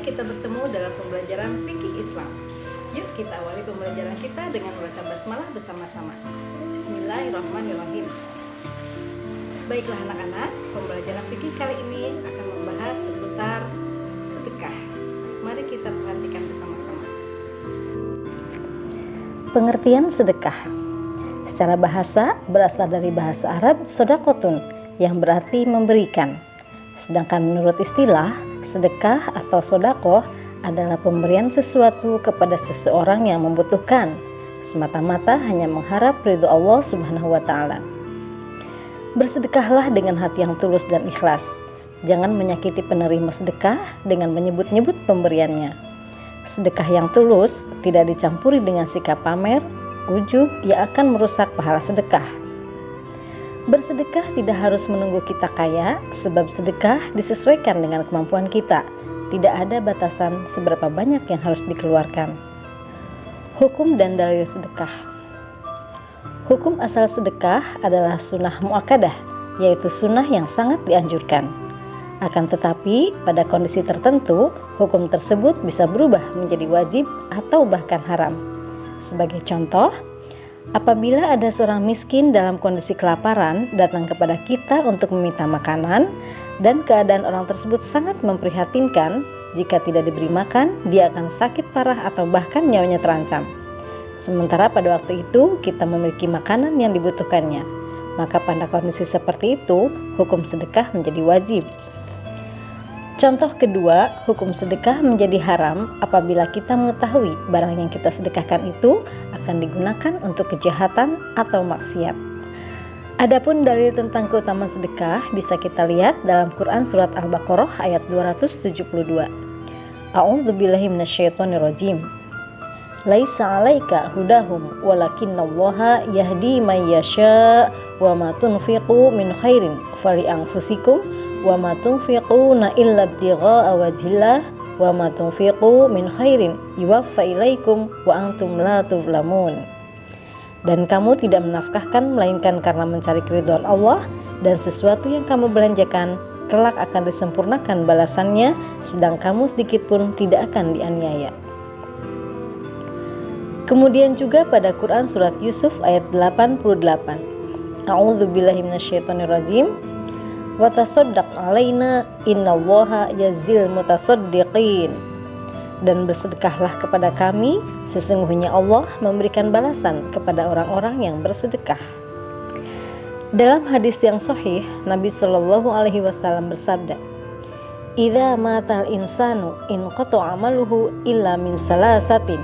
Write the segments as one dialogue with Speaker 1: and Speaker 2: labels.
Speaker 1: kita bertemu dalam pembelajaran fikih Islam. Yuk kita awali pembelajaran kita dengan membaca basmalah bersama-sama. Bismillahirrahmanirrahim. Baiklah anak-anak, pembelajaran fikih kali ini akan membahas seputar sedekah. Mari kita perhatikan bersama-sama.
Speaker 2: Pengertian sedekah secara bahasa berasal dari bahasa Arab sodaqotun yang berarti memberikan. Sedangkan menurut istilah, sedekah atau sodaqoh adalah pemberian sesuatu kepada seseorang yang membutuhkan, semata-mata hanya mengharap ridho Allah Subhanahu wa Ta'ala. Bersedekahlah dengan hati yang tulus dan ikhlas. Jangan menyakiti penerima sedekah dengan menyebut-nyebut pemberiannya. Sedekah yang tulus tidak dicampuri dengan sikap pamer, ujub yang akan merusak pahala sedekah. Bersedekah tidak harus menunggu kita kaya, sebab sedekah disesuaikan dengan kemampuan kita. Tidak ada batasan seberapa banyak yang harus dikeluarkan. Hukum dan dalil sedekah. Hukum asal sedekah adalah sunnah muakkadah, yaitu sunnah yang sangat dianjurkan. Akan tetapi, pada kondisi tertentu, hukum tersebut bisa berubah menjadi wajib atau bahkan haram. Sebagai contoh, apabila ada seorang miskin dalam kondisi kelaparan datang kepada kita untuk meminta makanan dan keadaan orang tersebut sangat memprihatinkan, jika tidak diberi makan, dia akan sakit parah atau bahkan nyawanya terancam. Sementara pada waktu itu kita memiliki makanan yang dibutuhkannya, maka pada kondisi seperti itu hukum sedekah menjadi wajib. Contoh kedua, hukum sedekah menjadi haram apabila kita mengetahui barang yang kita sedekahkan itu akan digunakan untuk kejahatan atau maksiat. Adapun dalil tentang keutamaan sedekah bisa kita lihat dalam Quran surat Al-Baqarah ayat 272. A'udzubillahi minasyaitonirrajim. Laisa 'alaika hudahum walakinnallaha yahdi may yasha wa ma tunfiqu min khairin fali anfusikum wa ma tunfiquna illa ibtigha'a wajhillah wa ma tunfiqu min khairin yuwaffa ilaikum wa antum la tuzlamun. Dan kamu tidak menafkahkan melainkan karena mencari keridhaan Allah, dan sesuatu yang kamu belanjakan kelak akan disempurnakan balasannya, sedang kamu sedikit pun tidak akan dianiaya. Kemudian juga pada Quran surat Yusuf ayat 88. A'udzubillahi minasyaitonirrajim. Wa tasaddaq 'alaina innallaha yazil mutasaddiqin. Dan bersedekahlah kepada kami, sesungguhnya Allah memberikan balasan kepada orang-orang yang bersedekah. Dalam hadis yang sahih, Nabi Shallallahu Alaihi Wasallam bersabda, "Idza matal insanu in qata'a amaluhu illa min salasatin,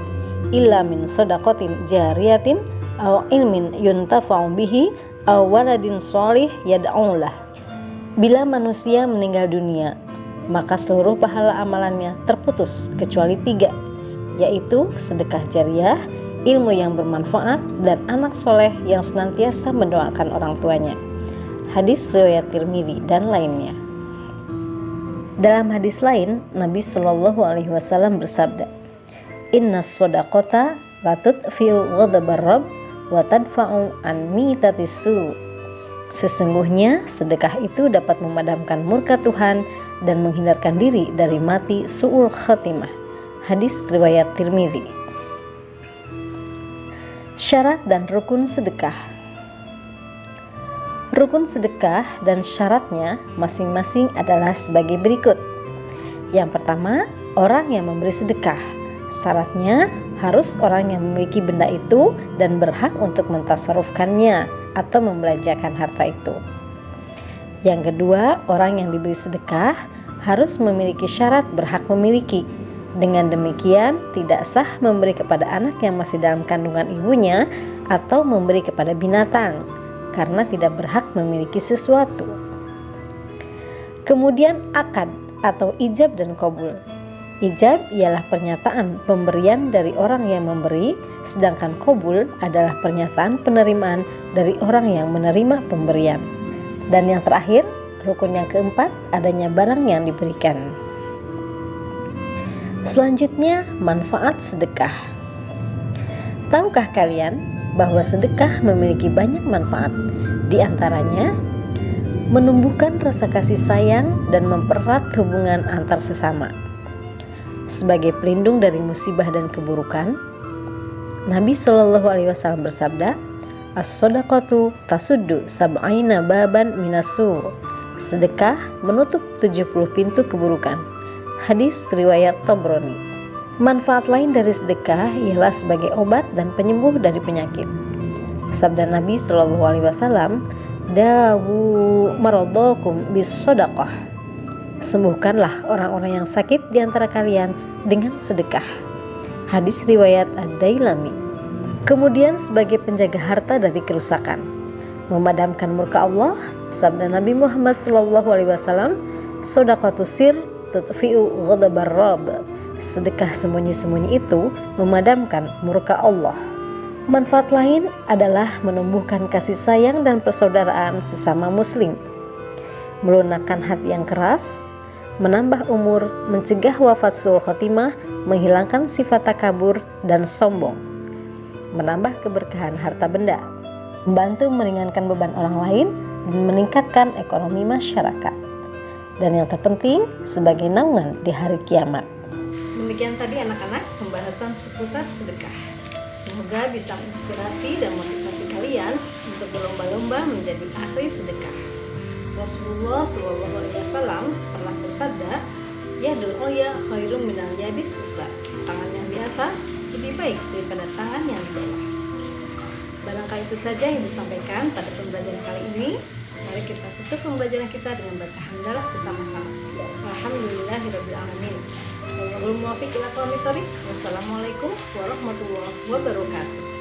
Speaker 2: illa min shadaqatin jariyatin, aw ilmin yuntafa'u bihi, aw waladin shalih yad'u lah." Bila manusia meninggal dunia, maka seluruh pahala amalannya terputus kecuali 3, yaitu sedekah jariah, ilmu yang bermanfaat, dan anak soleh yang senantiasa mendoakan orang tuanya. Hadis riwayat Tirmidzi dan lainnya. Dalam hadis lain, Nabi Shallallahu Alaihi Wasallam bersabda, "Innas shadaqata la tudfi'u ghadabar rabb wa tadfa'u an mitatis su." Sesungguhnya sedekah itu dapat memadamkan murka Tuhan dan menghindarkan diri dari mati su'ul khatimah. Hadis riwayat Tirmidzi. Syarat dan rukun sedekah. Rukun sedekah dan syaratnya masing-masing adalah sebagai berikut. Yang pertama, orang yang memberi sedekah. Syaratnya harus orang yang memiliki benda itu dan berhak untuk mentasarufkannya atau membelanjakan harta itu. Yang kedua, orang yang diberi sedekah harus memiliki syarat berhak memiliki. Dengan demikian, tidak sah memberi kepada anak yang masih dalam kandungan ibunya atau memberi kepada binatang, karena tidak berhak memiliki sesuatu. Kemudian akad atau ijab dan qabul. Ijab ialah pernyataan pemberian dari orang yang memberi, sedangkan qabul adalah pernyataan penerimaan dari orang yang menerima pemberian. Dan yang terakhir, rukun yang keempat, adanya barang yang diberikan. Selanjutnya, manfaat sedekah. Tahukah kalian bahwa sedekah memiliki banyak manfaat? Di antaranya, menumbuhkan rasa kasih sayang dan mempererat hubungan antar sesama. sebagai pelindung dari musibah dan keburukan? Nabi Shallallahu Alaihi Wasallam bersabda, "As-shadaqatu tasuddu sab'ina baban minasu." Sedekah menutup 70 pintu keburukan. Hadis riwayat Tabrani. Manfaat lain dari sedekah ialah sebagai obat dan penyembuh dari penyakit. Sabda Nabi Shallallahu Alaihi Wasallam, "Dawu maradakum bis-shadaqah." Sembuhkanlah orang-orang yang sakit di antara kalian dengan sedekah. Hadis riwayat Ad-Dailami. Kemudian sebagai penjaga harta dari kerusakan, memadamkan murka Allah, sabda Nabi Muhammad SAW, "Shadaqatu sir tutfi'u ghadabar Rabb." Sedekah sembunyi-sembunyi itu memadamkan murka Allah. Manfaat lain adalah menumbuhkan kasih sayang dan persaudaraan sesama muslim, melunakkan hati yang keras, menambah umur, mencegah wafat su'ul khotimah, menghilangkan sifat takabur dan sombong, menambah keberkahan harta benda, membantu meringankan beban orang lain, dan meningkatkan ekonomi masyarakat. Dan yang terpenting, sebagai naungan di hari kiamat.
Speaker 1: Demikian tadi anak-anak pembahasan seputar sedekah. Semoga bisa menginspirasi dan motivasi kalian untuk berlomba-lomba menjadi ahli sedekah. Rasulullah SAW pernah bersabda, "Yadul ulya khairum minal yadis sufla." Tangan yang di atas lebih baik daripada tangan yang di bawah. Barangkali itu saja yang disampaikan pada pembelajaran kali ini. Mari kita tutup pembelajaran kita dengan baca hamdalah bersama-sama. Alhamdulillahirabbil alamin. Wallahul muwaffiq ila aqwamit thoriq. Wassalamualaikum warahmatullahi wabarakatuh.